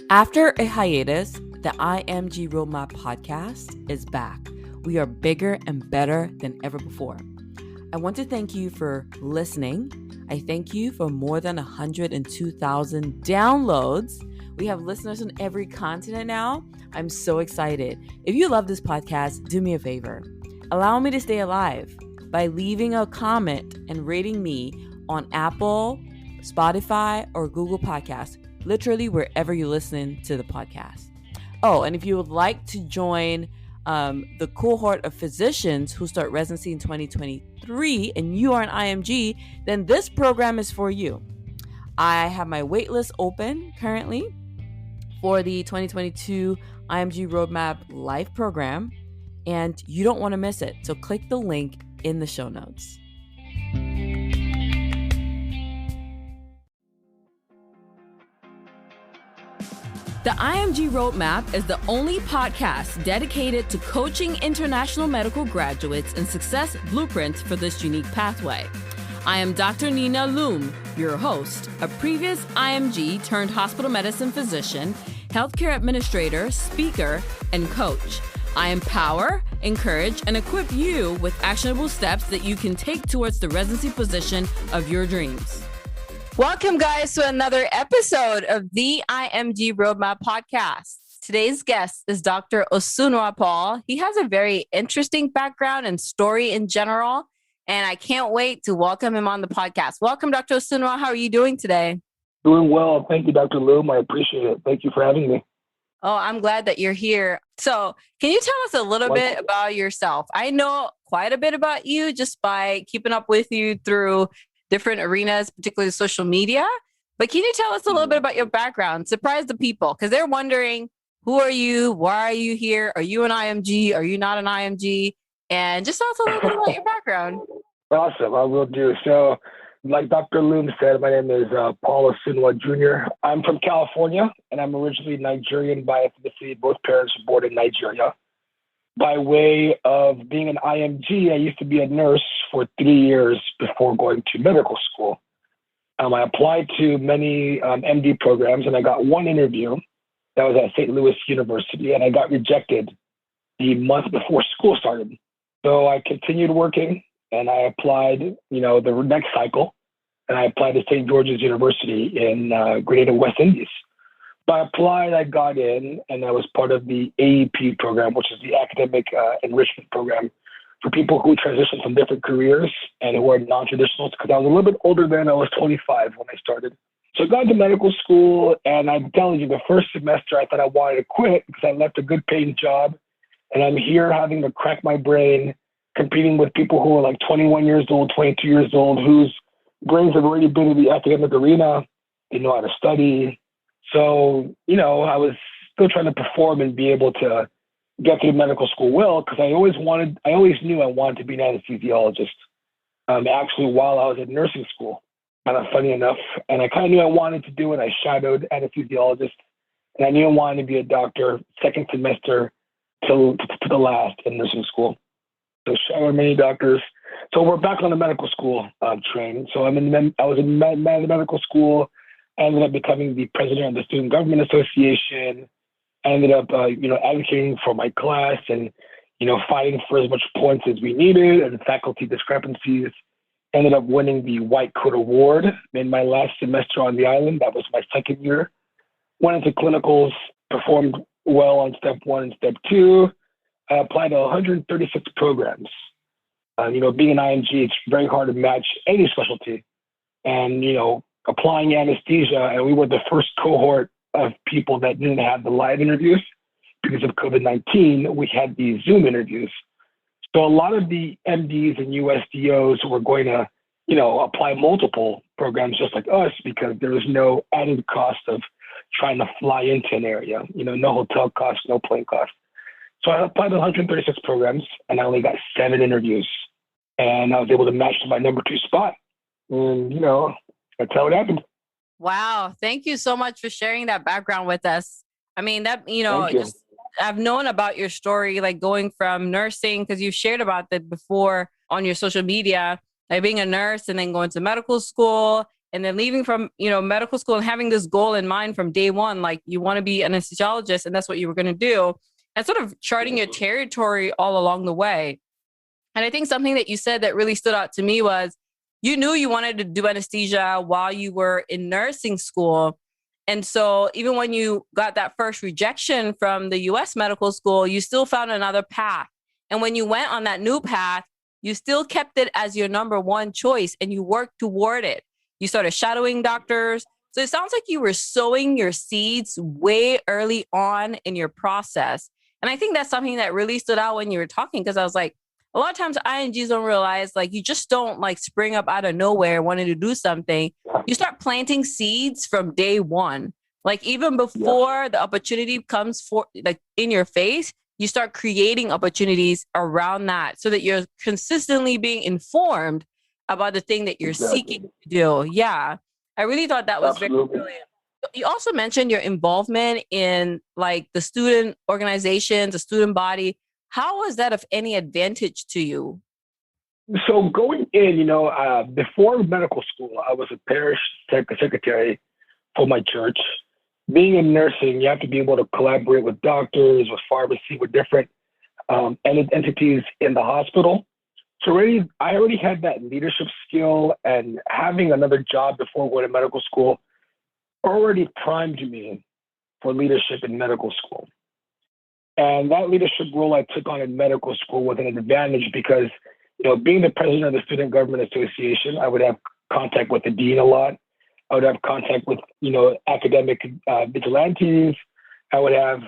After a hiatus, the IMG Roadmap podcast is back. We are bigger and better than ever before. I want to thank you for listening. I thank you for more than 102,000 downloads. We have listeners on every continent now. I'm so excited. If you love this podcast, do me a favor. Allow me to stay alive by leaving a comment and rating me on Apple, Spotify, or Google Podcasts, literally wherever you listen to the podcast. Oh, and if you would like to join the cohort of physicians who start residency in 2023 and you are an IMG, then this program is for you. I have my waitlist open currently for the 2022 IMG Roadmap Live program, and you don't want to miss it. So click the link in the show notes. The IMG Roadmap is the only podcast dedicated to coaching international medical graduates in success blueprints for this unique pathway. I am Dr. Nina Loom, your host, a previous IMG turned hospital medicine physician, healthcare administrator, speaker, and coach. I empower, encourage, and equip you with actionable steps that you can take towards the residency position of your dreams. Welcome, guys, to another episode of the IMG Roadmap podcast. Today's guest is Dr. Osunwa Paul. He has a very interesting background and story in general, and I can't wait to welcome him on the podcast. Welcome, Dr. Osunwa. How are you doing today? Doing well. Thank you, Dr. Loom. I appreciate it. Thank you for having me. Oh, I'm glad that you're here. So can you tell us a little bit about yourself? I know quite a bit about you just by keeping up with you through different arenas, particularly social media. But can you tell us a little bit about your background? Surprise the people, because they're wondering, who are you? Why are you here? Are you an IMG? Are you not an IMG? And just tell us a little bit about your background. Awesome. I will do. So like Dr. Loom said, my name is Paul Osunwa Jr. I'm from California, and I'm originally Nigerian by ethnicity. Both parents were born in Nigeria. By way of being an IMG, I used to be a nurse for 3 years before going to medical school. I applied to many MD programs, and I got one interview that was at St. Louis University, and I got rejected the month before school started. So I continued working, and I applied, the next cycle, and I applied to St. George's University in Grenada, West Indies. So I applied, I got in, and I was part of the AEP program, which is the academic enrichment program for people who transition from different careers and who are non-traditionals, because I was a little bit older then. I was 25 when I started. So I got into medical school, and I'm telling you, the first semester I thought I wanted to quit because I left a good paying job, and I'm here having to crack my brain, competing with people who are like 21 years old, 22 years old, whose brains have already been in the academic arena. They know how to study. So, I was still trying to perform and be able to get through medical school well, because I always knew I wanted to be an anesthesiologist. Actually, while I was at nursing school, kind of funny enough, and I kind of knew I wanted to do it. I shadowed anesthesiologists, and I knew I wanted to be a doctor second semester to the last in nursing school. So shadowed many doctors. So we're back on the medical school train. So I was in medical school. I ended up becoming the president of the Student Government Association. I ended up, advocating for my class and, fighting for as much points as we needed and faculty discrepancies. Ended up winning the White Coat Award in my last semester on the island. That was my second year. Went into clinicals, performed well on step 1 and step 2. I applied to 136 programs. Being an IMG, it's very hard to match any specialty. And, applying anesthesia, and we were the first cohort of people that didn't have the live interviews because of COVID-19. We had these Zoom interviews. So a lot of the MDs and USDOs were going to, apply multiple programs just like us, because there was no added cost of trying to fly into an area, no hotel costs, no plane costs. So I applied to 136 programs, and I only got 7 interviews, and I was able to match to my number 2 spot. And, that's how it happened. Wow. Thank you so much for sharing that background with us. I mean, I've known about your story, like going from nursing, because you've shared about that before on your social media, like being a nurse and then going to medical school and then leaving from, medical school and having this goal in mind from day one, like you want to be an anesthesiologist and that's what you were going to do, and sort of charting your territory all along the way. And I think something that you said that really stood out to me was you knew you wanted to do anesthesia while you were in nursing school. And so even when you got that first rejection from the US medical school, you still found another path. And when you went on that new path, you still kept it as your number one choice and you worked toward it. You started shadowing doctors. So it sounds like you were sowing your seeds way early on in your process. And I think that's something that really stood out when you were talking, because I was like, a lot of times IMGs don't realize, like, you just don't like spring up out of nowhere wanting to do something. You start planting seeds from day one. Like even before the opportunity comes for like in your face, you start creating opportunities around that so that you're consistently being informed about the thing that you're seeking to do. Yeah. I really thought that was very brilliant. You also mentioned your involvement in like the student organizations, the student body. How was that of any advantage to you? So going in, before medical school, I was a parish secretary for my church. Being in nursing, you have to be able to collaborate with doctors, with pharmacy, with different entities in the hospital. So I already had that leadership skill, and having another job before going to medical school already primed me for leadership in medical school. And that leadership role I took on in medical school was an advantage because, being the president of the Student Government Association, I would have contact with the dean a lot. I would have contact with, academic vigilantes. I would have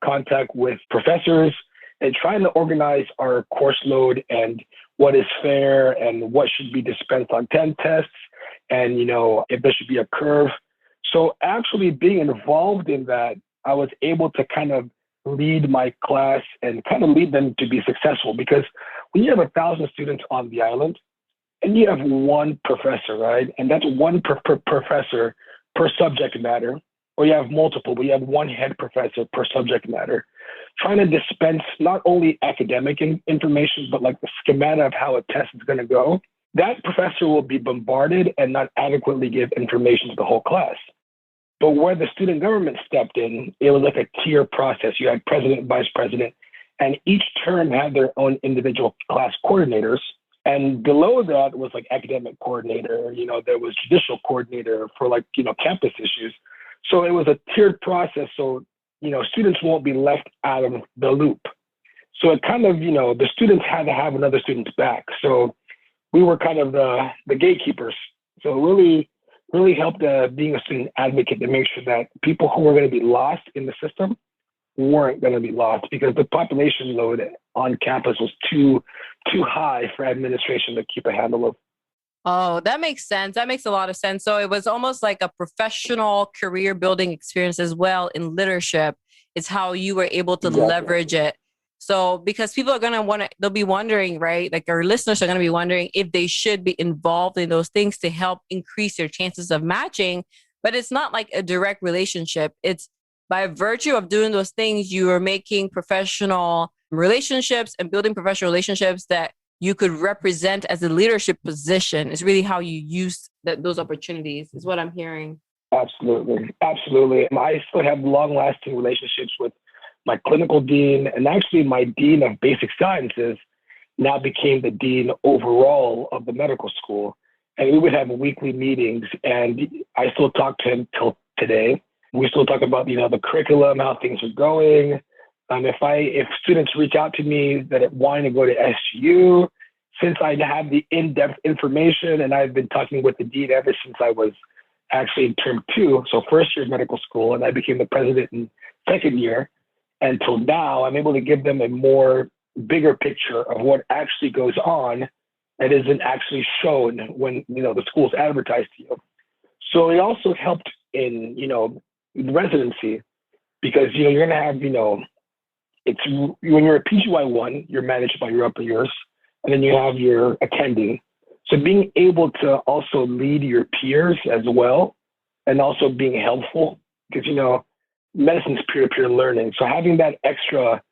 contact with professors and trying to organize our course load and what is fair and what should be dispensed on 10 tests and, if there should be a curve. So actually being involved in that, I was able to kind of lead my class and kind of lead them to be successful, because when you have 1,000 students on the island and you have one professor, right? And that's one professor per subject matter, or you have multiple, but you have one head professor per subject matter, trying to dispense not only academic information, but like the schema of how a test is going to go. That professor will be bombarded and not adequately give information to the whole class. But where the student government stepped in, it was like a tier process. You had president, vice president, and each term had their own individual class coordinators. And below that was like academic coordinator, there was judicial coordinator for like, campus issues. So it was a tiered process. So, students won't be left out of the loop. So it kind of, the students had to have another student's back. So we were kind of the gatekeepers. So really helped being a student advocate to make sure that people who were going to be lost in the system weren't going to be lost, because the population load on campus was too high for administration to keep a handle of. Oh, that makes sense. That makes a lot of sense. So it was almost like a professional career building experience as well in leadership. It's how you were able to leverage it. So because people are going to they'll be wondering, right? Like our listeners are going to be wondering if they should be involved in those things to help increase their chances of matching. But it's not like a direct relationship. It's by virtue of doing those things, you are making professional relationships and building professional relationships that you could represent as a leadership position. Is really how you use those opportunities, is what I'm hearing. Absolutely. Absolutely. I still have long-lasting relationships with my clinical dean, and actually my dean of basic sciences now became the dean overall of the medical school. And we would have weekly meetings, and I still talk to him till today. We still talk about, the curriculum, how things are going. If students reach out to me that wanting to go to SGU, since I have the in-depth information, and I've been talking with the dean ever since I was actually in term 2, so first year of medical school, and I became the president in second year. Until now, I'm able to give them a more bigger picture of what actually goes on that isn't actually shown when, the school's advertised to you. So it also helped in, residency, because, you're going to have, it's when you're a PGY1, you're managed by your upper years, and then you have your attending. So being able to also lead your peers as well, and also being helpful, because, medicine's peer-to-peer learning. So having that extra,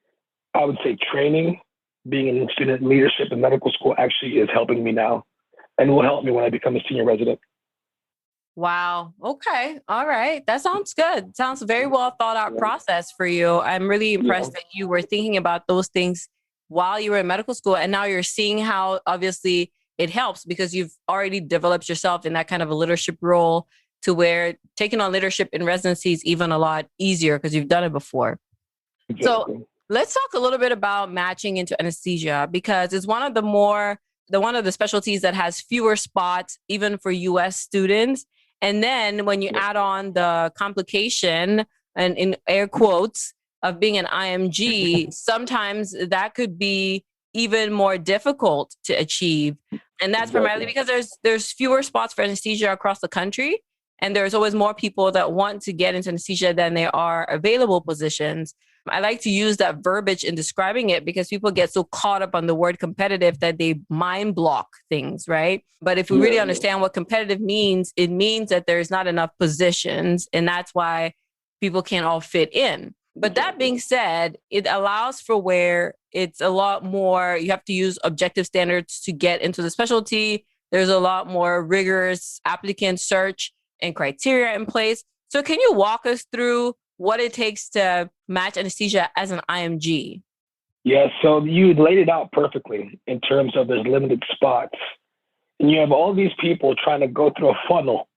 I would say, training, being in student leadership in medical school actually is helping me now, and will help me when I become a senior resident. Wow. Okay. All right. That sounds good. Sounds very well thought out Yeah. process for you. I'm really Yeah. impressed that you were thinking about those things while you were in medical school. And now you're seeing how obviously it helps because you've already developed yourself in that kind of a leadership role to where taking on leadership in residency is even a lot easier because you've done it before. So Exactly. let's talk a little bit about matching into anesthesia because it's one of the specialties that has fewer spots even for US students. And then when you Yeah. add on the complication and in air quotes of being an IMG, sometimes that could be even more difficult to achieve. And that's primarily Exactly. because there's fewer spots for anesthesia across the country. And there's always more people that want to get into anesthesia than there are available positions. I like to use that verbiage in describing it because people get so caught up on the word competitive that they mind block things, right? But if we Yeah. really Yeah. understand what competitive means, it means that there's not enough positions, and that's why people can't all fit in. But that Exactly. being said, it allows for where it's a lot more, you have to use objective standards to get into the specialty. There's a lot more rigorous applicant search and criteria in place. So, can you walk us through what it takes to match anesthesia as an IMG? Yeah. So you laid it out perfectly in terms of there's limited spots, and you have all these people trying to go through a funnel,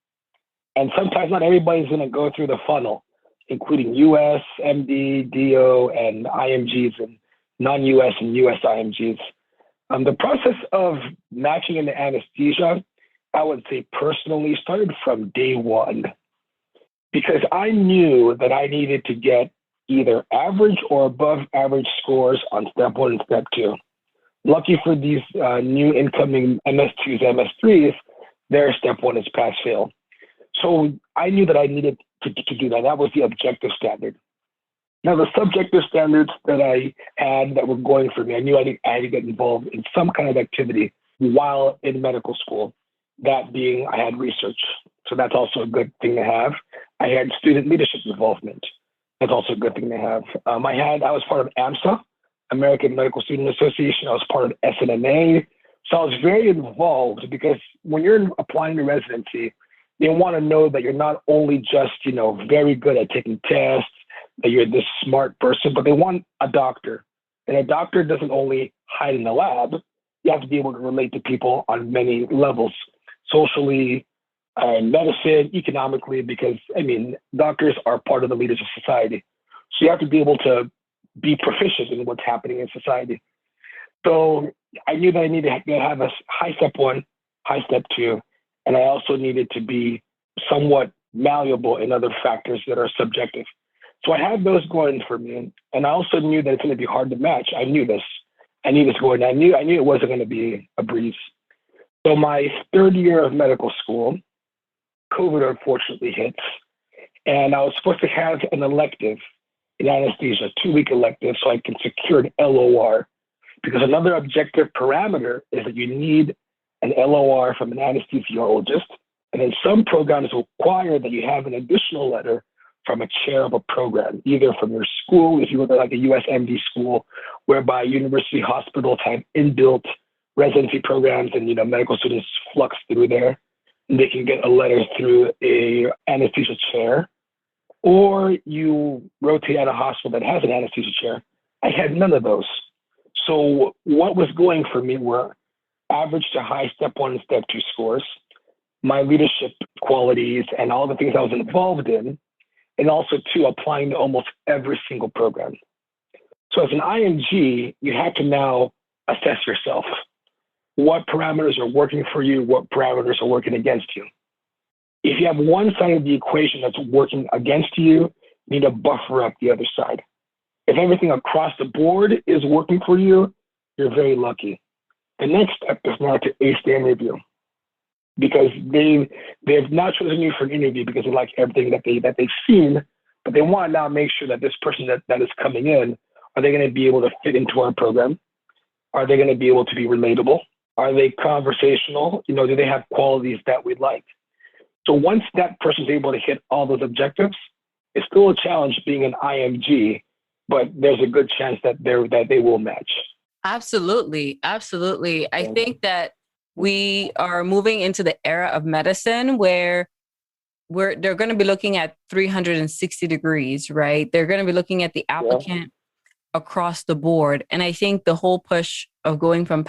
and sometimes not everybody's going to go through the funnel, including US, MD, DO, and IMGs and non-US and US IMGs. The process of matching into anesthesia, I would say personally, started from day one because I knew that I needed to get either average or above average scores on step one and step two. Lucky for these new incoming MS2s, MS3s, their step one is pass fail. So I knew that I needed to do that. That was the objective standard. Now, the subjective standards that I had that were going for me, I knew I had to get involved in some kind of activity while in medical school. That being, I had research. So that's also a good thing to have. I had student leadership involvement. That's also a good thing to have. I was part of AMSA, American Medical Student Association. I was part of SNMA. So I was very involved because when you're applying to residency, they want to know that you're not only just, very good at taking tests, that you're this smart person, but they want a doctor. And a doctor doesn't only hide in the lab. You have to be able to relate to people on many levels, socially, medicine, economically, because, doctors are part of the leaders of society. So you have to be able to be proficient in what's happening in society. So I knew that I needed to have a high step one, high step two, and I also needed to be somewhat malleable in other factors that are subjective. So I had those going for me, and I also knew that it's going to be hard to match. I knew this. I knew this going. I knew it wasn't going to be a breeze. So my third year of medical school, COVID unfortunately hits, and I was supposed to have an elective in anesthesia, 2-week elective, so I can secure an LOR. Because another objective parameter is that you need an LOR from an anesthesiologist, and then some programs require that you have an additional letter from a chair of a program, either from your school, if you go to like a USMD school, whereby university hospitals have inbuilt residency programs and medical students flux through there. And they can get a letter through a anesthesia chair, or you rotate at a hospital that has an anesthesia chair. I had none of those. So what was going for me were average to high step one and step two scores, my leadership qualities, and all the things I was involved in, and also to applying to almost every single program. So as an IMG, you have to now assess yourself. What parameters are working for you? What parameters are working against you? If you have one side of the equation that's working against you, you need to buffer up the other side. If everything across the board is working for you, you're very lucky. The next step is now to ace the interview, because they've not chosen you for an interview because they like everything that they've seen, but they want to now make sure that this person that is coming in, are they going to be able to fit into our program? Are they going to be able to be relatable? Are they conversational? Do they have qualities that we like? So once that person's able to hit all those objectives, it's still a challenge being an IMG, but there's a good chance that they will match. Absolutely. Absolutely. I Yeah. think that we are moving into the era of medicine where they're going to be looking at 360 degrees, right? They're going to be looking at the applicant across the board. And I think the whole push of going from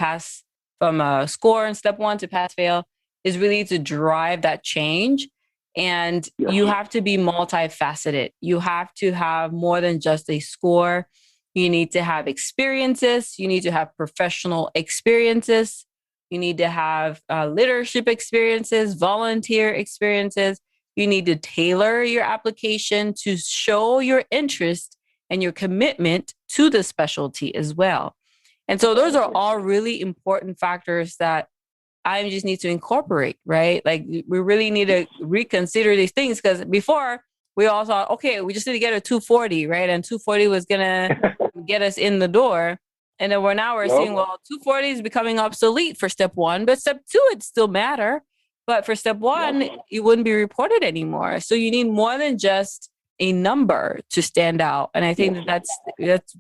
a score in step one to pass fail is really to drive that change. And you have to be multifaceted. You have to have more than just a score. You need to have experiences. You need to have professional experiences. You need to have leadership experiences, volunteer experiences. You need to tailor your application to show your interest and your commitment to the specialty as well. And so those are all really important factors that I just need to incorporate, right? Like we really need to reconsider these things, because before we all thought, okay, we just need to get a 240, right? And 240 was going to get us in the door. And then we're seeing, well, 240 is becoming obsolete for step one, but step two, it still matter. But for step one, it wouldn't be reported anymore. So you need more than just a number to stand out. And I think that's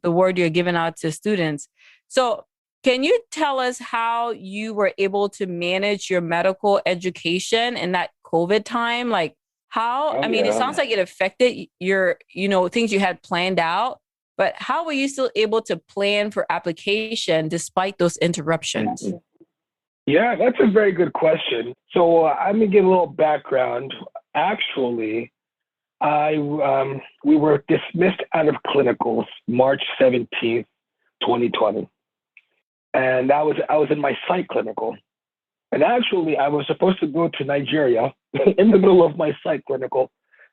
the word you're giving out to students. So can you tell us how you were able to manage your medical education in that COVID time? Like how, it sounds like it affected your, things you had planned out, but how were you still able to plan for application despite those interruptions? Yeah, that's a very good question. So I'm gonna give a little background. Actually, we were dismissed out of clinicals March 17th, 2020. And I was in my psych clinical. And actually, I was supposed to go to Nigeria in the middle of my psych clinical.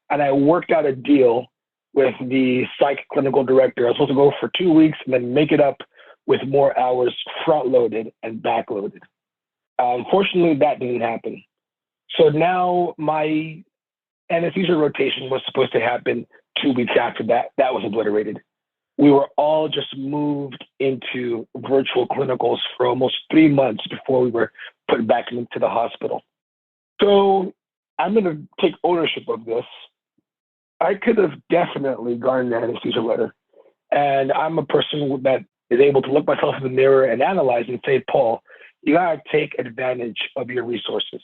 And I worked out a deal with the psych clinical director. I was supposed to go for 2 weeks and then make it up with more hours front loaded and back loaded. Unfortunately, that didn't happen. So now my anesthesia rotation was supposed to happen 2 weeks after that. That was obliterated. We were all just moved into virtual clinicals for almost 3 months before we were put back into the hospital. So I'm going to take ownership of this. I could have definitely gotten an anesthesia letter. And I'm a person that is able to look myself in the mirror and analyze and say, Paul, you got to take advantage of your resources.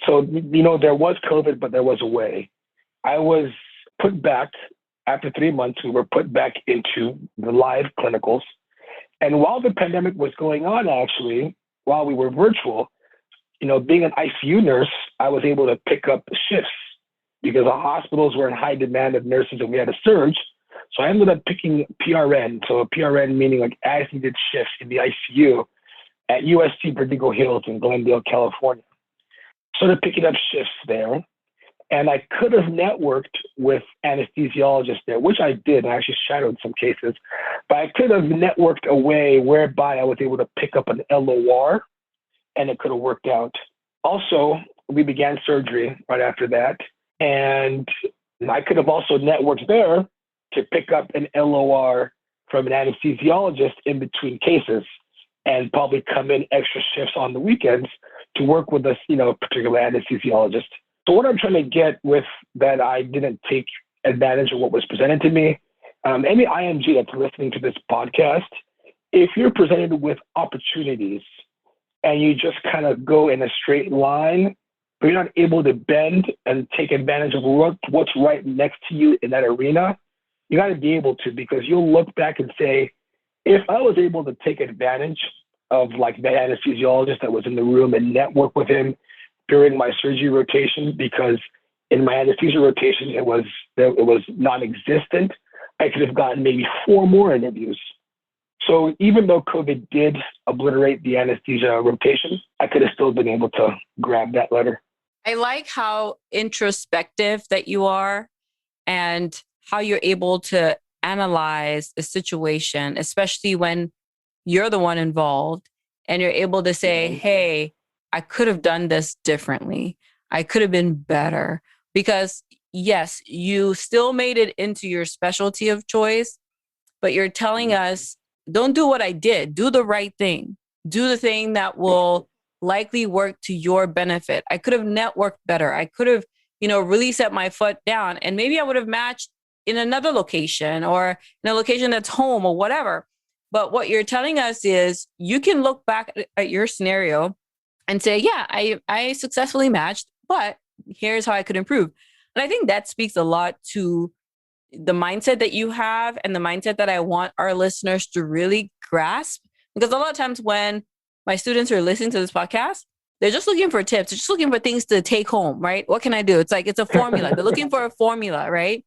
So, there was COVID, but there was a way. I was put back after 3 months. We were put back into the live clinicals. And while the pandemic was going on, actually, while we were virtual, being an ICU nurse, I was able to pick up shifts because the hospitals were in high demand of nurses and we had a surge. So I ended up picking PRN. So a PRN meaning like as needed shifts in the ICU at USC Vertigo Hills in Glendale, California. Started picking up shifts there. And I could have networked with anesthesiologists there, which I did. I actually shadowed some cases. But I could have networked a way whereby I was able to pick up an LOR, and it could have worked out. Also, we began surgery right after that. And I could have also networked there to pick up an LOR from an anesthesiologist in between cases and probably come in extra shifts on the weekends to work with a particular anesthesiologist. So what I'm trying to get with that, I didn't take advantage of what was presented to me. Any IMG that's listening to this podcast, if you're presented with opportunities and you just kind of go in a straight line, but you're not able to bend and take advantage of what's right next to you in that arena, you got to be able to, because you'll look back and say, if I was able to take advantage of like that anesthesiologist that was in the room and network with him during my surgery rotation, because in my anesthesia rotation, it was non-existent, I could have gotten maybe 4 more interviews. So even though COVID did obliterate the anesthesia rotation, I could have still been able to grab that letter. I like how introspective that you are and how you're able to analyze a situation, especially when you're the one involved and you're able to say, hey, I could have done this differently. I could have been better. Because yes, you still made it into your specialty of choice, but you're telling us, don't do what I did. Do the right thing. Do the thing that will likely work to your benefit. I could have networked better. I could have, really set my foot down, and maybe I would have matched in another location or in a location that's home or whatever. But what you're telling us is you can look back at your scenario and say, yeah, I successfully matched, but here's how I could improve. And I think that speaks a lot to the mindset that you have and the mindset that I want our listeners to really grasp. Because a lot of times when my students are listening to this podcast, they're just looking for tips. They're just looking for things to take home, right? What can I do? It's like, it's a formula. They're looking for a formula, right?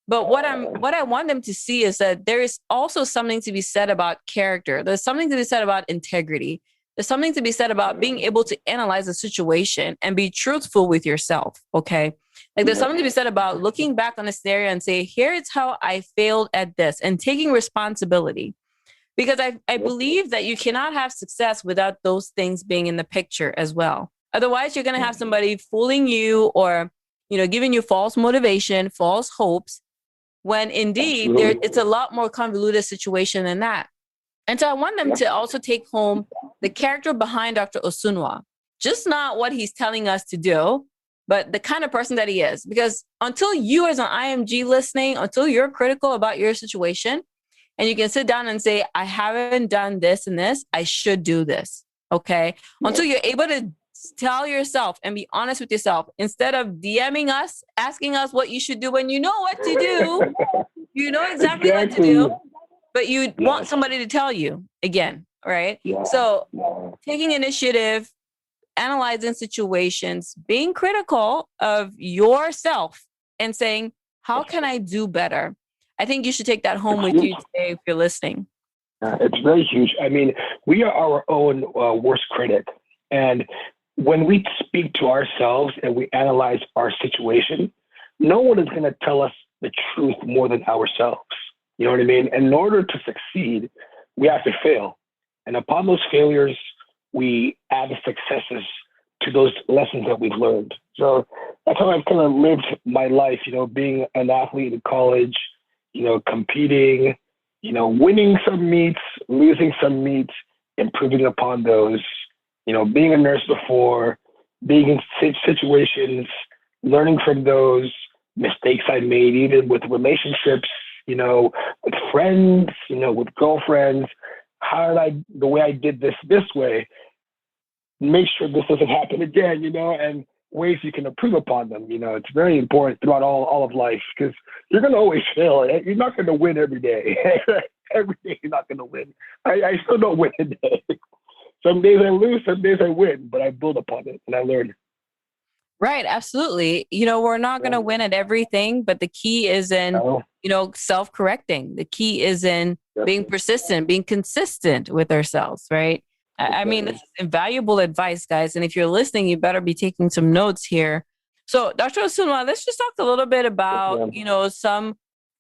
But what I want them to see is that there is also something to be said about character. There's something to be said about integrity. There's something to be said about being able to analyze a situation and be truthful with yourself. Okay. Like there's something to be said about looking back on a scenario and say, here's how I failed at this, and taking responsibility. Because I believe that you cannot have success without those things being in the picture as well. Otherwise, you're going to have somebody fooling you or, giving you false motivation, false hopes, when indeed it's a lot more convoluted situation than that. And so I want them to also take home the character behind Dr. Osunwa, just not what he's telling us to do, but the kind of person that he is. Because until you as an IMG listening, until you're critical about your situation, and you can sit down and say, I haven't done this and this, I should do this. Okay. Until you're able to tell yourself and be honest with yourself, instead of DMing us, asking us what you should do when you know what to do, you know exactly what to do, but you want somebody to tell you again. Right. So taking initiative, analyzing situations, being critical of yourself and saying, how can I do better? I think you should take that home with you today if you're listening. It's very huge. I mean, we are our own worst critic. And when we speak to ourselves and we analyze our situation, no one is going to tell us the truth more than ourselves. You know what I mean? And in order to succeed, we have to fail. And upon those failures, we add the successes to those lessons that we've learned. So that's how I've kind of lived my life, being an athlete in college, competing, winning some meets, losing some meets, improving upon those, being a nurse before, being in situations, learning from those mistakes I made, even with relationships, with friends, with girlfriends. How did the way I did this way, make sure this doesn't happen again, and ways you can improve upon them. It's very important throughout all of life, because you're going to always fail. You're not going to win every day. Every day you're not going to win. I still don't win a day. Some days I lose, some days I win, but I build upon it and I learn. Right. Absolutely. We're not going to win at everything, but the key is in, self-correcting. The key is in being persistent, being consistent with ourselves, right? I mean, this is invaluable advice, guys. And if you're listening, you better be taking some notes here. So, Dr. Osunwa, let's just talk a little bit about,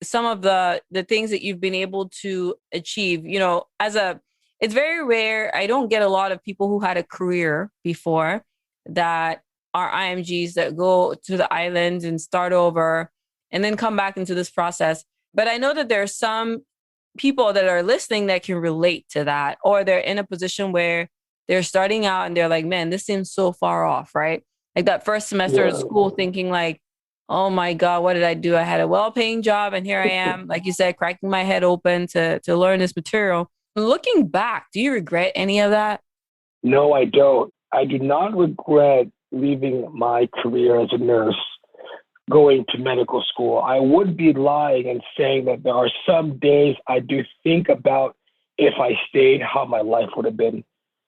some of the things that you've been able to achieve. It's very rare. I don't get a lot of people who had a career before that are IMGs that go to the islands and start over and then come back into this process. But I know that there are some people that are listening that can relate to that, or they're in a position where they're starting out and they're like, man, this seems so far off, right? Like that first semester of school thinking like, oh my God, what did I do? I had a well-paying job and here I am, like you said, cracking my head open to learn this material. Looking back, do you regret any of that? No, I don't. I do not regret leaving my career as a nurse, going to medical school. I would be lying and saying that there are some days I do think about, if I stayed, how my life would have been.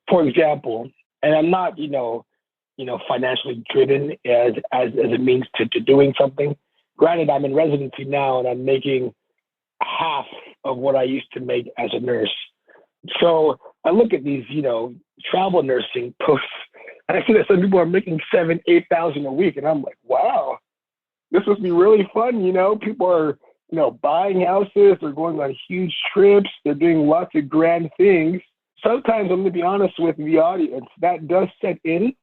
For example, and I'm not, financially driven as a means to doing something. Granted, I'm in residency now and I'm making half of what I used to make as a nurse. So I look at these, travel nursing posts, and I see that some people are making $7,000, $8,000 a week, and I'm like, wow, this must be really fun. People are, buying houses, they're going on huge trips, they're doing lots of grand things. Sometimes, I'm going to be honest with the audience, that does set in,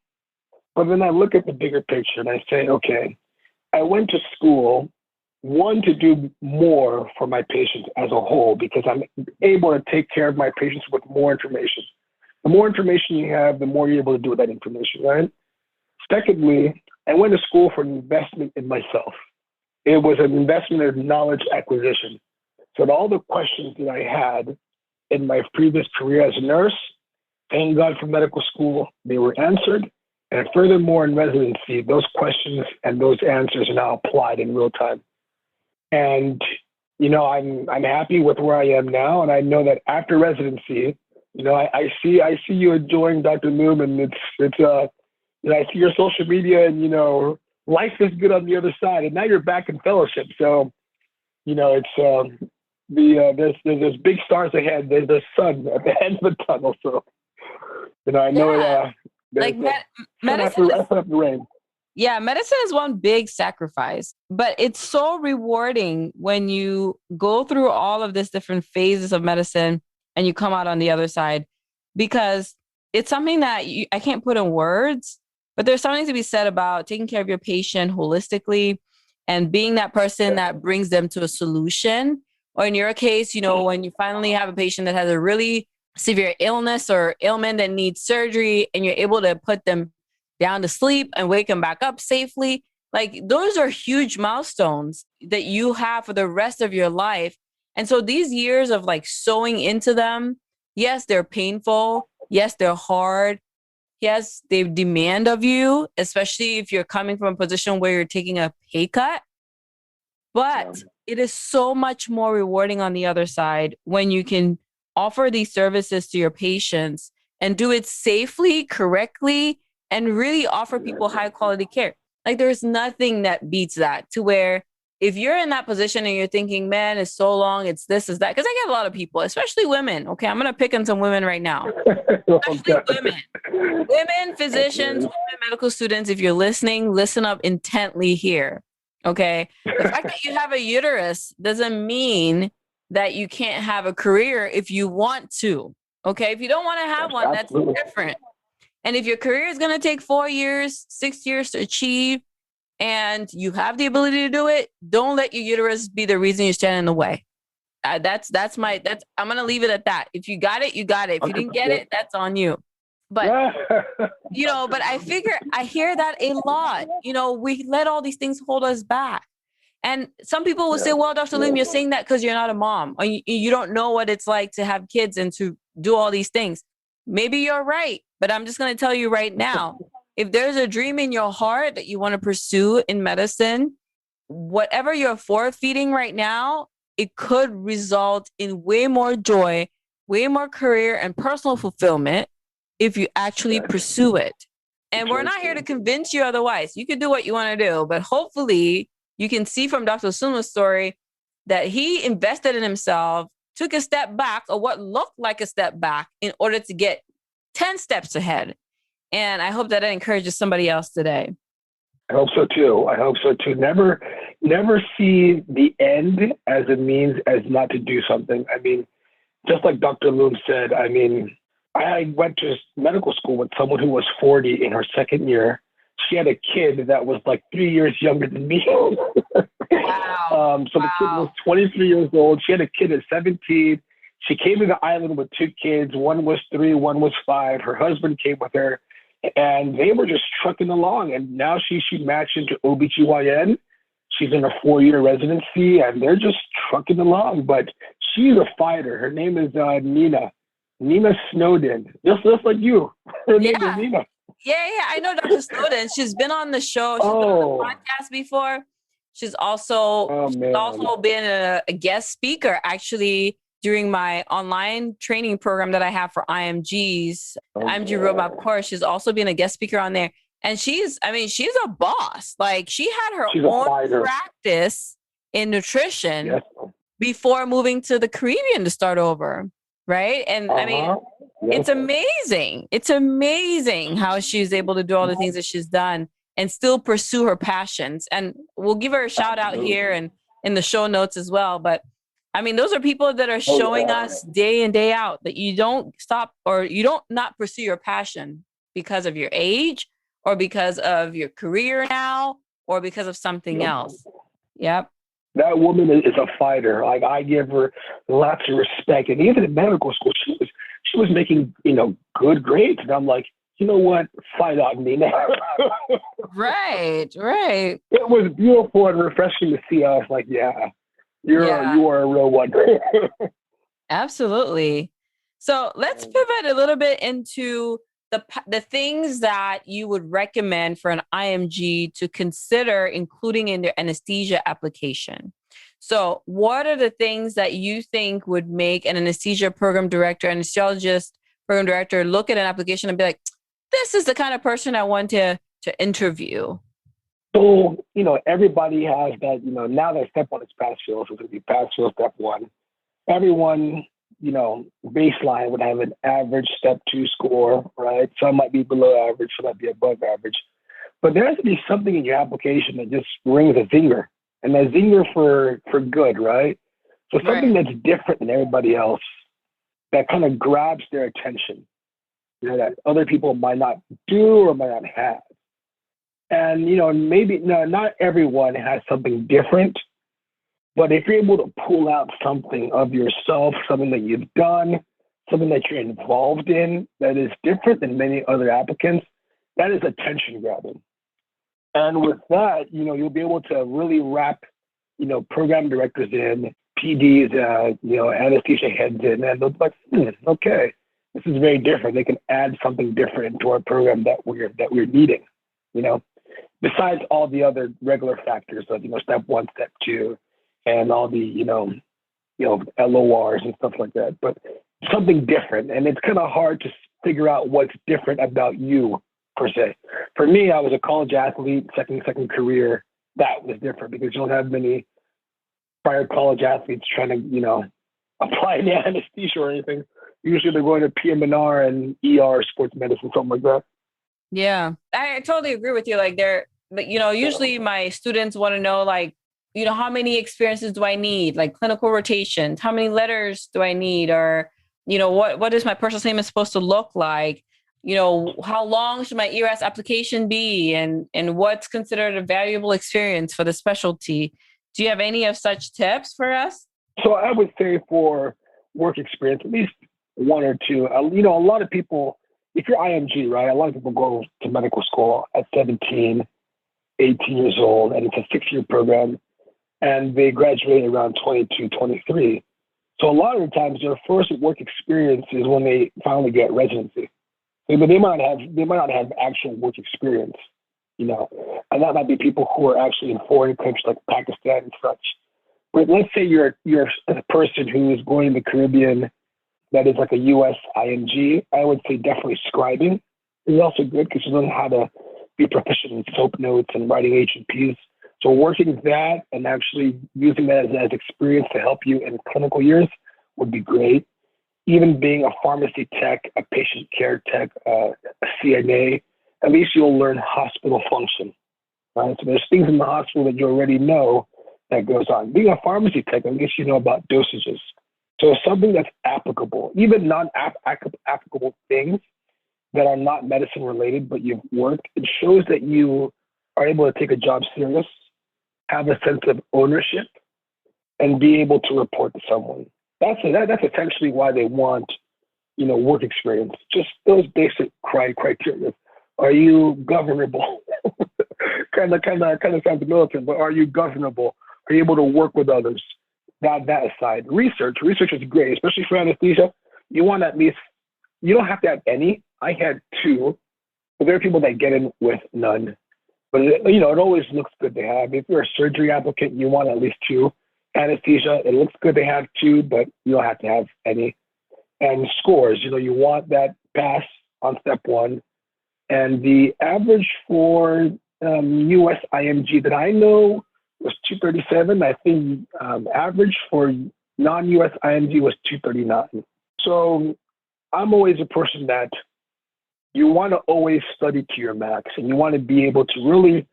but then I look at the bigger picture and I say, okay, I went to school, one, to do more for my patients as a whole, because I'm able to take care of my patients with more information. The more information you have, the more you're able to do with that information, right? Secondly, I went to school for an investment in myself. It was an investment in knowledge acquisition. So all the questions that I had in my previous career as a nurse, thank God for medical school, they were answered. And furthermore, in residency, those questions and those answers are now applied in real time. And, I'm happy with where I am now. And I know that after residency, I see you enjoying Dr. Loom, and I see your social media, and, life is good on the other side. And now you're back in fellowship. So, it's, there's big stars ahead. There's the sun at the end of the tunnel. So, I know like medicine after the rain. Yeah, medicine is one big sacrifice, but it's so rewarding when you go through all of these different phases of medicine and you come out on the other side, because it's something that I can't put in words, but there's something to be said about taking care of your patient holistically and being that person that brings them to a solution. Or in your case, when you finally have a patient that has a really severe illness or ailment that needs surgery, and you're able to put them down to sleep and wake them back up safely. Like, those are huge milestones that you have for the rest of your life. And so these years of like sewing into them, yes, they're painful. Yes, they're hard. Yes, they demand of you, especially if you're coming from a position where you're taking a pay cut. But it is so much more rewarding on the other side when you can offer these services to your patients and do it safely, correctly, and really offer people high quality care. Like, there's nothing that beats that, to where if you're in that position and you're thinking, man, it's so long, it's this, is that. Because I get a lot of people, especially women. Okay, I'm going to pick on some women right now. Especially women, physicians, women medical students. If you're listening, listen up intently here. Okay. The fact that you have a uterus doesn't mean that you can't have a career if you want to. Okay. If you don't want to have one, that's different. And if your career is going to take 4 years, 6 years to achieve, and you have the ability to do it, don't let your uterus be the reason you stand in the way. I'm going to leave it at that. If you got it, you got it. If you didn't get it, that's on you. But, but I hear that a lot. We let all these things hold us back. And some people will say, well, Dr. Lim, you're saying that because you're not a mom, or you don't know what it's like to have kids and to do all these things. Maybe you're right. But I'm just going to tell you right now, if there's a dream in your heart that you want to pursue in medicine, whatever you're forfeiting right now, it could result in way more joy, way more career and personal fulfillment if you actually pursue it. And we're not here to convince you otherwise. You can do what you want to do, but hopefully you can see from Dr. Osunwa's story that he invested in himself, took a step back, or what looked like a step back, in order to get 10 steps ahead. And I hope that encourages somebody else today. I hope so too. Never see the end as a means as not to do something. I mean, just like Dr. Loom said, I went to medical school with someone who was 40 in her second year. She had a kid that was like 3 years younger than me. Wow. So the kid was 23 years old. She had a kid at 17. She came to the island with 2 kids. One was 3, one was 5. Her husband came with her, and they were just trucking along. And now she matched into OBGYN. She's in a 4-year residency, and they're just trucking along. But she's a fighter. Her name is Nina Snowden, just like you. Her name is Nina. Yeah, I know Dr. Snowden. She's been on the show. She's been on the podcast before. She's also been a guest speaker, actually, during my online training program that I have for IMG's IMG Roadmap course. She's also been a guest speaker on there. And she's a boss. Like, she had her own practice in nutrition before moving to the Caribbean to start over. Right. And it's amazing. It's amazing how she's able to do all the things that she's done and still pursue her passions. And we'll give her a shout out here and in the show notes as well. But those are people that are showing us day in, day out that you don't stop, or you don't not pursue your passion because of your age, or because of your career now, or because of something else. Yep. That woman is a fighter. Like, I give her lots of respect. And even in medical school, she was making, good grades. And I'm like, you know what? Fight on me now. Right. It was beautiful and refreshing to see. I was like, you are a real one. Absolutely. So let's pivot a little bit into the things that you would recommend for an IMG to consider including in their anesthesia application. So what are the things that you think would make an anesthesia program director, anesthesiologist program director look at an application and be like, this is the kind of person I want to interview? So, everybody has that, now that step one is pass fail, so it's going to be pass fail step one. Everyone, baseline would have an average step two score, right? Some might be below average, some might be above average. But there has to be something in your application that just rings a zinger, and a zinger for good, right? So something that's different than everybody else that kind of grabs their attention, that other people might not do or might not have. And, maybe not everyone has something different, but if you're able to pull out something of yourself, something that you've done, something that you're involved in that is different than many other applicants, that is attention grabbing. And with that, you'll be able to really wrap, program directors in, PDs, anesthesia heads in, and they'll be like, okay, this is very different. They can add something different to our program that we're needing, besides all the other regular factors of, step one, step two, and all the, LORs and stuff like that. But something different. And it's kind of hard to figure out what's different about you, per se. For me, I was a college athlete, second career. That was different because you don't have many prior college athletes trying to, apply to anesthesia or anything. Usually they're going to PM&R and ER, sports medicine, something like that. Yeah, I totally agree with you. Like usually my students want to know, like, how many experiences do I need? Like clinical rotations, how many letters do I need? Or, what is my personal statement supposed to look like? How long should my ERS application be? And what's considered a valuable experience for the specialty? Do you have any of such tips for us? So I would say for work experience, at least one or two. A lot of people, if you're IMG, right, a lot of people go to medical school at 17, 18 years old, and it's a 6-year program, and they graduate around 22, 23. So a lot of the times their first work experience is when they finally get residency. But they might not have actual work experience, and that might be people who are actually in foreign countries like Pakistan and such. But let's say you're a person who is going to the Caribbean that is like a US IMG. I would say definitely scribing is also good because you learn how to be proficient in SOAP notes and writing H&Ps. So working that and actually using that as experience to help you in clinical years would be great. Even being a pharmacy tech, a patient care tech, a CNA, at least you'll learn hospital function. Right? So there's things in the hospital that you already know that goes on. Being a pharmacy tech, at least you know about dosages. So something that's applicable, even non-applicable things that are not medicine related, but you've worked, it shows that you are able to take a job serious, have a sense of ownership, and be able to report to someone. That's essentially why they want, work experience. Just those basic criteria. Are you governable? kind of sounds militant, but are you governable? Are you able to work with others? That aside, research is great, especially for anesthesia. You want at least, you don't have to have any. I had 2, but there are people that get in with none. But it always looks good to have. If you're a surgery applicant, you want at least 2. Anesthesia, it looks good to have 2, but you don't have to have any. And scores, you want that pass on step 1. And the average for US IMG that I know was 237. I think average for non-US IMG was 239. So I'm always a person that you want to always study to your max, and you want to be able to really,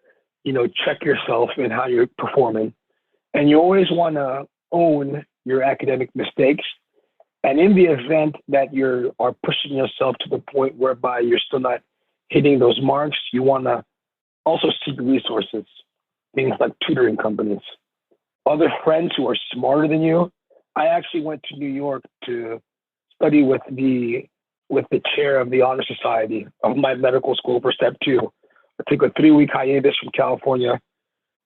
check yourself in how you're performing. And you always want to own your academic mistakes. And in the event that you are pushing yourself to the point whereby you're still not hitting those marks, you want to also seek resources, things like tutoring companies, other friends who are smarter than you. I actually went to New York to study with the chair of the Honor Society of my medical school for step 2. I took a 3-week hiatus from California,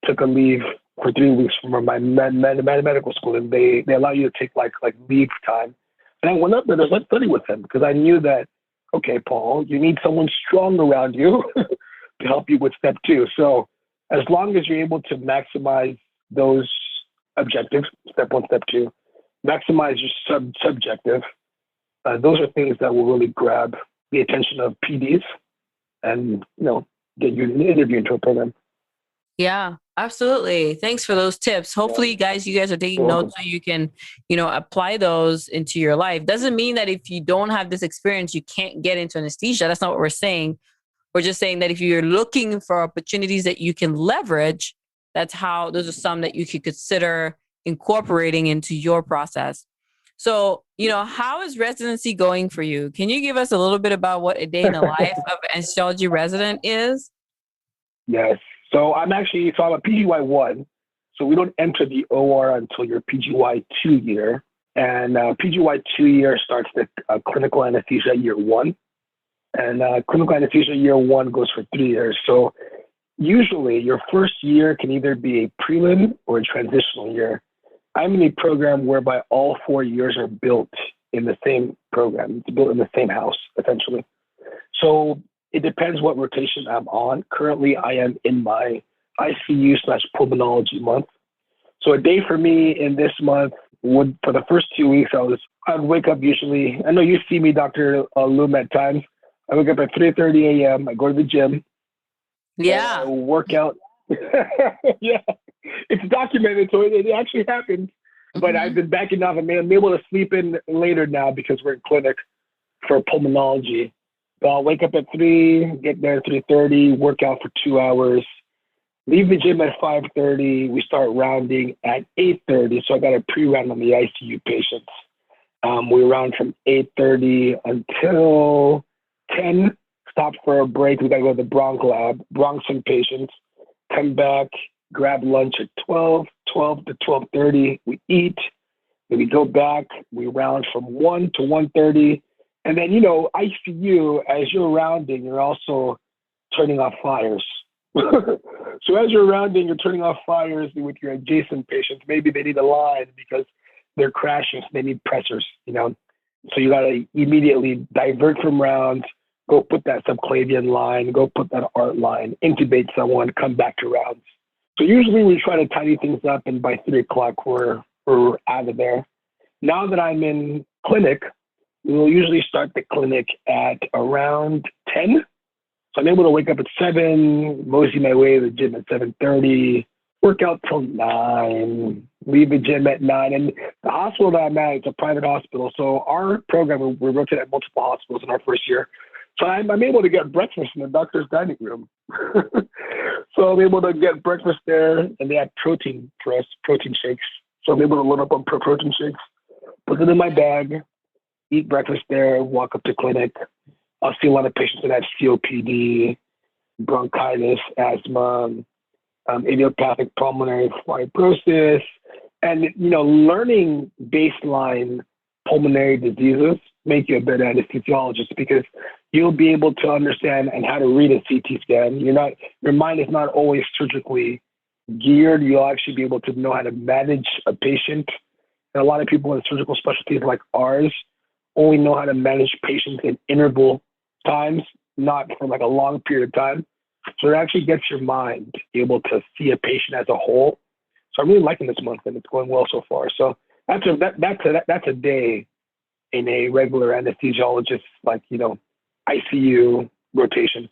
took a leave for 3 weeks from my medical school, and they allow you to take like leave time. And I went up there to study with them because I knew that okay, Paul, you need someone strong around you to help you with step two. So as long as you're able to maximize those objectives, step one, step two, maximize your subjective, those are things that will really grab the attention of PDs and, get you an interview into a program. Yeah, absolutely. Thanks for those tips. Hopefully, you guys are taking notes so you can, apply those into your life. Doesn't mean that if you don't have this experience, you can't get into anesthesia. That's not what we're saying. We're just saying that if you're looking for opportunities that you can leverage, those are some that you could consider incorporating into your process. So, how is residency going for you? Can you give us a little bit about what a day in the life of an anesthesiology resident is? Yes. So I'm a PGY 1. So we don't enter the OR until your PGY 2 year. And PGY 2 year starts the clinical anesthesia year 1. And clinical anesthesia year 1 goes for 3 years. So usually your first year can either be a prelim or a transitional year. I'm in a program whereby all 4 years are built in the same program. It's built in the same house, essentially. So it depends what rotation I'm on. Currently, I am in my ICU/pulmonology month. So a day for me in this month for the first 2 weeks, I'd wake up usually. I know you see me, Dr. Loom, at times. I wake up at 3:30 a.m. I go to the gym. Yeah. I work out. Yeah, it's documented, so it actually happens. But I've been backing off. I'm able to sleep in later now because we're in clinic for pulmonology. So I'll wake up at 3, get there at 3:30, work out for 2 hours, leave the gym at 5:30. We start rounding at 8:30. So I got a pre-round on the ICU patients. We round from 8:30 until 10. Stop for a break. We got to go to the bronch lab, bronch some patients, come back, grab lunch at 12 to 12:30. We eat. Then we go back. We round from 1 to 1:30. And then, ICU, as you're rounding, you're also turning off fires. So as you're rounding, you're turning off fires with your adjacent patients. Maybe they need a line because they're crashing, so they need pressors, So you got to immediately divert from rounds, go put that subclavian line, go put that art line, intubate someone, come back to rounds. So usually we try to tidy things up, and by 3 o'clock, we're out of there. Now that I'm in clinic, we'll usually start the clinic at around 10. So I'm able to wake up at 7, mosey my way to the gym at 7:30, work out till 9, leave the gym at 9. And the hospital that I'm at, it's a private hospital. So our program, we rotate at multiple hospitals in our first year. So I'm able to get breakfast in the doctor's dining room. So I'm able to get breakfast there, and they have protein for us, protein shakes. So I'm able to load up on protein shakes, put it in my bag, eat breakfast there, walk up to clinic. I'll see a lot of patients that have COPD, bronchitis, asthma, idiopathic pulmonary fibrosis, and, learning baseline pulmonary diseases make you a better anesthesiologist because you'll be able to understand and how to read a CT scan. Your mind is not always surgically geared. You'll actually be able to know how to manage a patient. And a lot of people in surgical specialties like ours only know how to manage patients in interval times, not for like a long period of time. So it actually gets your mind able to see a patient as a whole. So I'm really liking this month, and it's going well so far. So that's a day in a regular anesthesiologist, ICU rotation.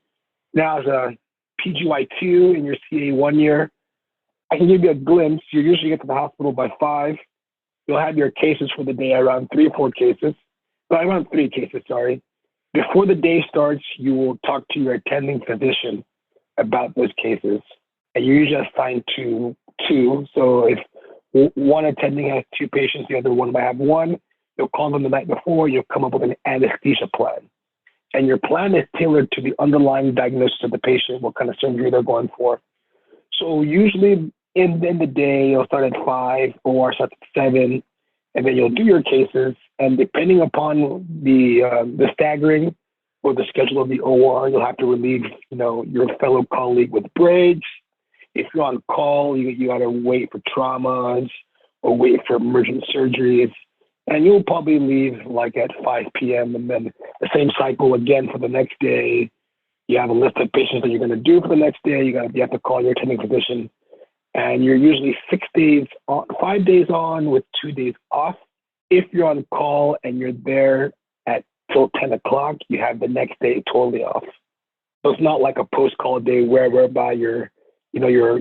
Now, as a PGY2 in your CA1 year, I can give you a glimpse. You usually get to the hospital by 5. You'll have your cases for the day around 3 or 4 cases. Around 3 cases, sorry. Before the day starts, you will talk to your attending physician about those cases. And you're usually assigned to 2. So if one attending has 2 patients, the other one might have 1. You'll call them the night before. You'll come up with an anesthesia plan. And your plan is tailored to the underlying diagnosis of the patient, what kind of surgery they're going for. So usually in the day, you'll start at 5, OR starts at 7, and then you'll do your cases. And depending upon the staggering or the schedule of the OR, you'll have to relieve, your fellow colleague with breaks. If you're on call, you got to wait for traumas or wait for emergent surgeries. And you'll probably leave like at 5 p.m. and then the same cycle again for the next day. You have a list of patients that you're going to do for the next day. You have to call your attending physician, and you're usually 6 days on, 5 days on with 2 days off. If you're on call and you're there at till 10 o'clock, you have the next day totally off. So it's not like a post-call day whereby you're there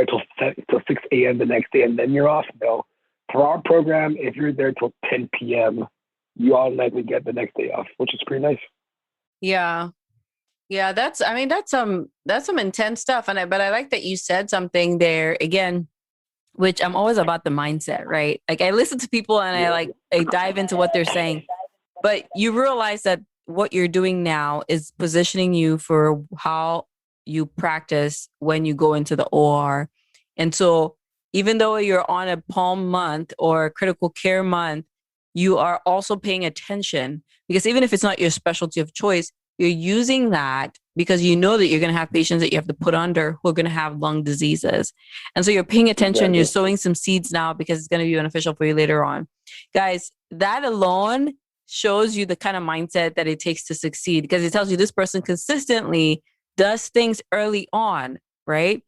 till 6 a.m. the next day and then you're off. No, for our program, if you're there till 10 p.m., you automatically get the next day off, which is pretty nice. Yeah. Yeah, that's some intense stuff. But I like that you said something there again, which I'm always about the mindset, right? Like I listen to people and I dive into what they're saying, but you realize that what you're doing now is positioning you for how you practice when you go into the OR. And so even though you're on a palm month or a critical care month, you are also paying attention, because even if it's not your specialty of choice, you're using that because you know that you're going to have patients that you have to put under who are going to have lung diseases. And so you're paying attention, You're sowing some seeds now because it's going to be beneficial for you later on. Guys, that alone shows you the kind of mindset that it takes to succeed, because it tells you this person consistently does things early on, right?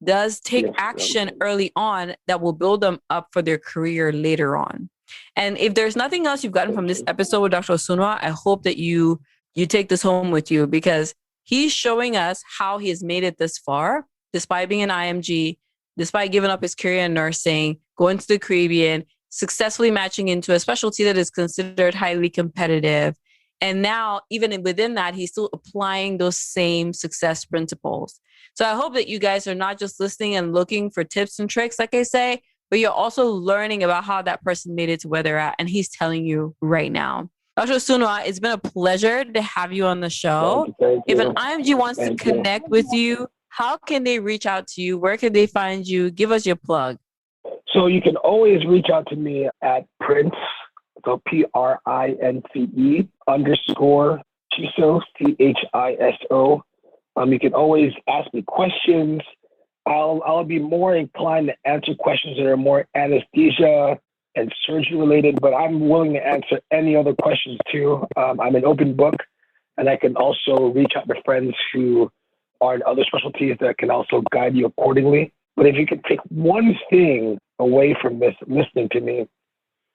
Does take action early on that will build them up for their career later on. And if there's nothing else you've gotten from this episode with Dr. Osunwa, I hope that you take this home with you, because he's showing us how he has made it this far, despite being an IMG, despite giving up his career in nursing, going to the Caribbean, successfully matching into a specialty that is considered highly competitive. And now, even within that, he's still applying those same success principles. So I hope that you guys are not just listening and looking for tips and tricks, like I say, but you're also learning about how that person made it to where they're at. And he's telling you right now. Dr. Osunwa, it's been a pleasure to have you on the show. Thank you. If an IMG wants to connect with you, how can they reach out to you? Where can they find you? Give us your plug. So you can always reach out to me at Prince, so PRINCE _ Chiso, CHISO. You can always ask me questions. I'll be more inclined to answer questions that are more anesthesia and surgery related, but I'm willing to answer any other questions too. I'm an open book, and I can also reach out to friends who are in other specialties that can also guide you accordingly. But if you could take one thing away from this, listening to me,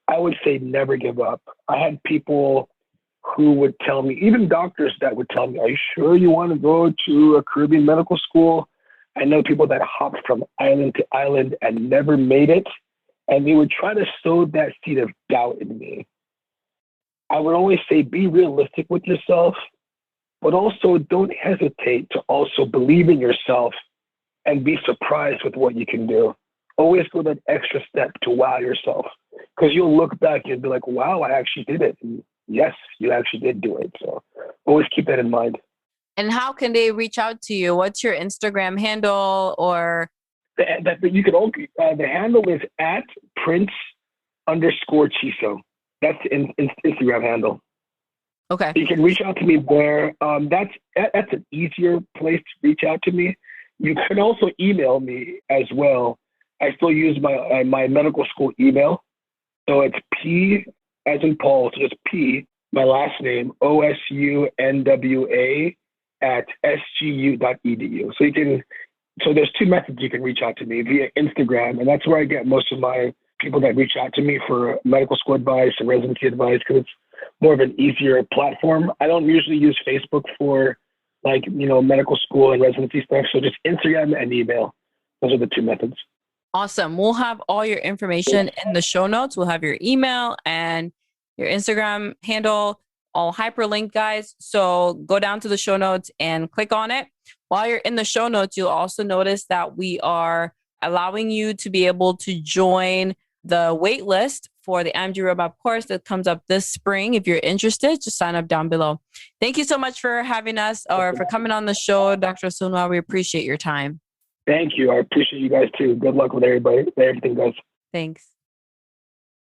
I would say never give up. I had people who would tell me, even doctors that would tell me, are you sure you want to go to a Caribbean medical school? I know people that hopped from island to island and never made it. And they would try to sow that seed of doubt in me. I would always say, be realistic with yourself, but also don't hesitate to also believe in yourself and be surprised with what you can do. Always go that extra step to wow yourself, because you'll look back and be like, wow, I actually did it. And yes, you actually did do it. So always keep that in mind. And how can they reach out to you? What's your Instagram handle? Or you can the handle is at Prince _ Chiso. That's the Instagram handle. Okay. You can reach out to me there. That's an easier place to reach out to me. You can also email me as well. I still use my medical school email. So it's P as in Paul, so just P, my last name, OSUNWA @sgu.edu. So there's two methods you can reach out to me: via Instagram, and that's where I get most of my people that reach out to me for medical school advice and residency advice, because it's more of an easier platform. I don't usually use Facebook for medical school and residency stuff. So just Instagram and email. Those are the two methods. Awesome. We'll have all your information in the show notes. We'll have your email and your Instagram handle all hyperlinked, guys. So go down to the show notes and click on it. While you're in the show notes, you'll also notice that we are allowing you to be able to join the wait list for the IMG Roadmap course that comes up this spring. If you're interested, just sign up down below. Thank you so much for having us or for coming on the show, Dr. Osunwa. We appreciate your time. Thank you. I appreciate you guys too. Good luck with everybody, everything, guys. Thanks.